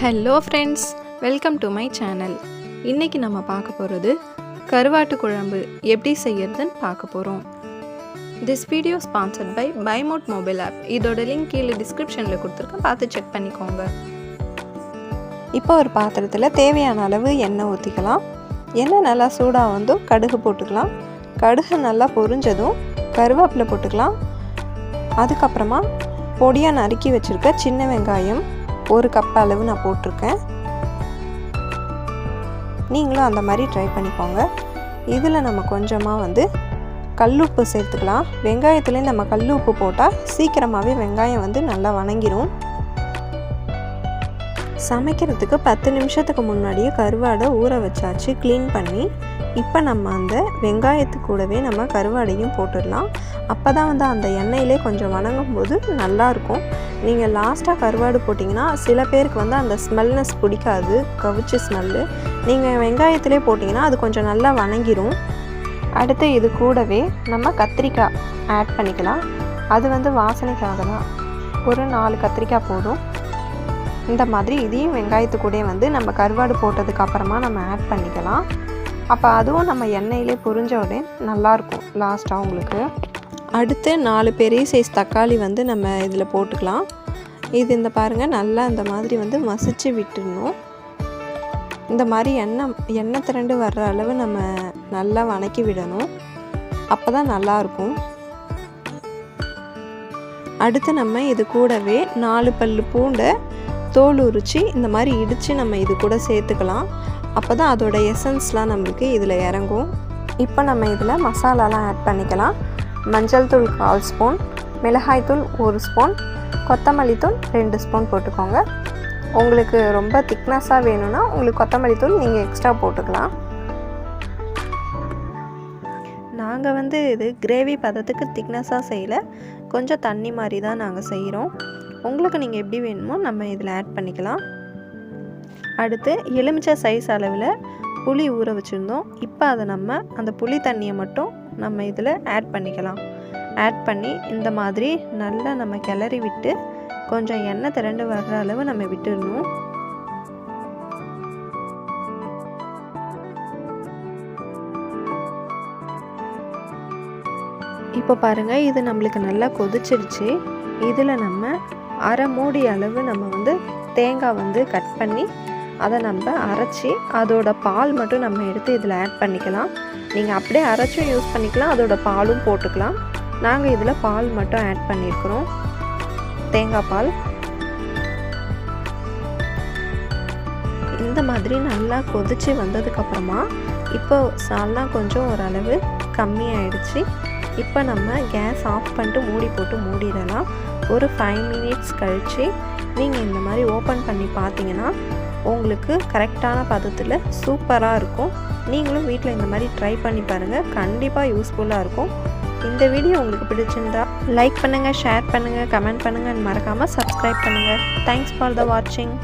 Hello friends, welcome to my channel. இன்றைக்கி நம்ம பார்க்க போகிறது கருவாட்டு குழம்பு எப்படி செய்யறதுன்னு பார்க்க போகிறோம். திஸ் வீடியோ ஸ்பான்சர்ட் பை பைமோட் மொபைல் ஆப். இதோட லிங்க் கீழே டிஸ்கிரிப்ஷனில் கொடுத்துருக்கேன், பார்த்து செக் பண்ணிக்கோங்க. இப்போ ஒரு பாத்திரத்தில் தேவையான அளவு எண்ணெய் ஊற்றிக்கலாம். எண்ணெய் நல்லா சூடாக வந்தோ கடுகு போட்டுக்கலாம். கடுகு நல்லா பொரிஞ்சதும் கருவேப்பிலை போட்டுக்கலாம். அதுக்கப்புறமா பொடியாக நறுக்கி வச்சுருக்க சின்ன வெங்காயம் 1 கப் அளவு நான் போட்டிருக்கேன். நீங்களும் அந்த மாதிரி ட்ரை பண்ணிக்கோங்க. இதில் நம்ம கொஞ்சமாக கல்லுப்பு சேர்த்துக்கலாம். வெங்காயத்துலேயும் நம்ம கல்லுப்பு போட்டால் சீக்கிரமாகவே வெங்காயம் நல்லா வணங்கிடும். சமைக்கிறதுக்கு 10 நிமிஷத்துக்கு முன்னாடியே கருவாடை ஊற வச்சாச்சு, க்ளீன் பண்ணி. இப்போ நம்ம அந்த வெங்காயத்து கூடவே நம்ம கருவாடையும் போட்டுடலாம். அப்போ தான் அந்த எண்ணெயிலே கொஞ்சம் வணங்கும் போது நல்லாயிருக்கும். நீங்கள் லாஸ்ட்டாக கருவாடு போட்டிங்கன்னா சில பேருக்கு அந்த ஸ்மெல்னஸ் பிடிக்காது, கவிச்சி ஸ்மெல்லு. நீங்கள் வெங்காயத்திலே போட்டிங்கன்னா அது கொஞ்சம் நல்லா வணங்கிடும். அடுத்து இது கூடவே நம்ம கத்திரிக்காய் ஆட் பண்ணிக்கலாம். அது வாசனைக்காக தான். ஒரு 4 கத்திரிக்காய் போதும். இந்த மாதிரி இதையும் வெங்காயத்து கூட நம்ம கருவாடு போட்டதுக்கு அப்புறமா நம்ம ஆட் பண்ணிக்கலாம். அப்போ அதுவும் நம்ம எண்ணெயிலே பொரிஞ்ச உடனே நல்லாயிருக்கும் லாஸ்ட்டாக உங்களுக்கு. அடுத்து 4 பெரிய சைஸ் தக்காளி நம்ம இதில் போட்டுக்கலாம். இது இந்த பாருங்கள், நல்லா இந்த மாதிரி மசிச்சு விட்டுடணும். இந்த மாதிரி எண்ணெய் திரண்டு வர்ற அளவு நம்ம நல்லா வணக்கி விடணும். அப்போ தான் நல்லாயிருக்கும். அடுத்து நம்ம இது கூடவே 4 பல்லு பூண்டை தோல் உரித்து இந்த மாதிரி இடித்து நம்ம இது கூட சேர்த்துக்கலாம். அப்போ தான் அதோட எசன்ஸ்லாம் நம்மளுக்கு இதில் இறங்கும். இப்போ நம்ம இதில் மசாலாலாம் ஆட் பண்ணிக்கலாம். மஞ்சள் தூள் 1/4 ஸ்பூன், மிளகாய் தூள் 1 ஸ்பூன், கொத்தமல்லி தூள் 2 ஸ்பூன் போட்டுக்கோங்க. உங்களுக்கு ரொம்ப திக்னஸாக வேணும்னா உங்களுக்கு கொத்தமல்லி தூள் நீங்கள் எக்ஸ்ட்ரா போட்டுக்கலாம். நாங்கள் இது கிரேவி பதத்துக்கு திக்னஸாக செய்யலை, கொஞ்சம் தண்ணி மாதிரி தான் நாங்கள் செய்கிறோம். உங்களுக்கு நீங்கள் எப்படி வேணுமோ நம்ம இதில் ஆட் பண்ணிக்கலாம். அடுத்து எலுமிச்சை சைஸ் அளவில் புளி ஊற வச்சுருந்தோம். இப்போ அதை நம்ம அந்த புளி தண்ணியை மட்டும் நம்ம இதில் ஆட் பண்ணிக்கலாம். ஆட் பண்ணி இந்த மாதிரி நல்லா நம்ம கிளறி விட்டு கொஞ்சம் எண்ணெய் திரண்டு வர்ற அளவு நம்ம விட்டுடணும். இப்போ பாருங்கள், இது நம்மளுக்கு நல்லா கொதிச்சிருச்சு. இதில் நம்ம 1/2 மூடி அளவு நம்ம தேங்காய் கட் பண்ணி அதை நம்ம அரைச்சி அதோட பால் மட்டும் நம்ம எடுத்து இதில் ஆட் பண்ணிக்கலாம். நீங்கள் அப்படியே அரைச்சும் யூஸ் பண்ணிக்கலாம், அதோட பாலும் போட்டுக்கலாம். நாங்கள் இதில் பால் மட்டும் ஆட் பண்ணியிருக்கிறோம், தேங்காய் பால். இந்த மாதிரி நல்லா கொதித்து வந்ததுக்கப்புறமா இப்போ சால்லாம் கொஞ்சம் ஓரளவு கம்மியாயிடுச்சு. இப்போ நம்ம கேஸ் ஆஃப் பண்ணிட்டு மூடி போட்டு மூடிடலாம். ஒரு 5 மினிட்ஸ் கழித்து நீங்கள் இந்த மாதிரி ஓப்பன் பண்ணி பார்த்தீங்கன்னா உங்களுக்கு கரெக்டான பதத்தில் சூப்பராக இருக்கும். நீங்களும் வீட்டில் இந்த மாதிரி ட்ரை பண்ணி பாருங்கள், கண்டிப்பாக யூஸ்ஃபுல்லாக இருக்கும். இந்த வீடியோ உங்களுக்கு பிடிச்சிருந்தா லைக் பண்ணுங்கள், ஷேர் பண்ணுங்கள், கமெண்ட் பண்ணுங்கள், மறக்காமல் சப்ஸ்கிரைப் பண்ணுங்கள். தேங்க்ஸ் ஃபார் த வாட்சிங்.